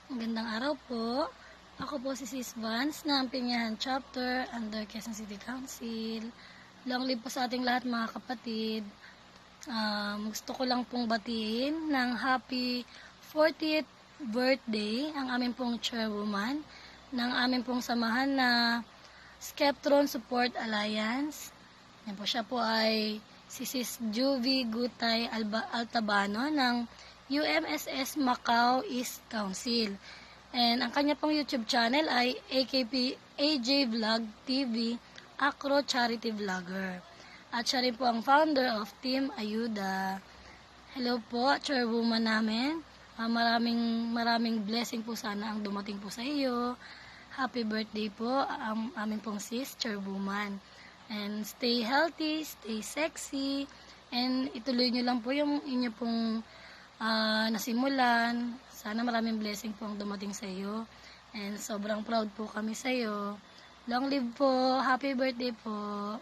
Magandang araw po. Ako po si Sis Vance ng Pinyahan Chapter under Quezon City Council. Long live po sa ating lahat mga kapatid. Gusto ko lang pong batiin ng happy 40th birthday ang aming pong chairwoman ng aming pong samahan na Skeptron Support Alliance. Yan po, siya po ay si Sis Juvie Gutay Altabano ng UMSS Macau East Council. And ang kanya pong YouTube channel ay AKP AJ Vlog TV, Acro Charity Vlogger. At siya rin po ang founder of Team Ayuda. Hello po, chairwoman namin. Maraming blessing po sana ang dumating po sa iyo. Happy birthday po ang aming pong sis, chairwoman. And stay healthy, stay sexy, and ituloy nyo lang po yung inyo pong nasimulan. Sana maraming blessing po ang dumating sa iyo. And sobrang proud po kami sa iyo. Long live po. Happy birthday po.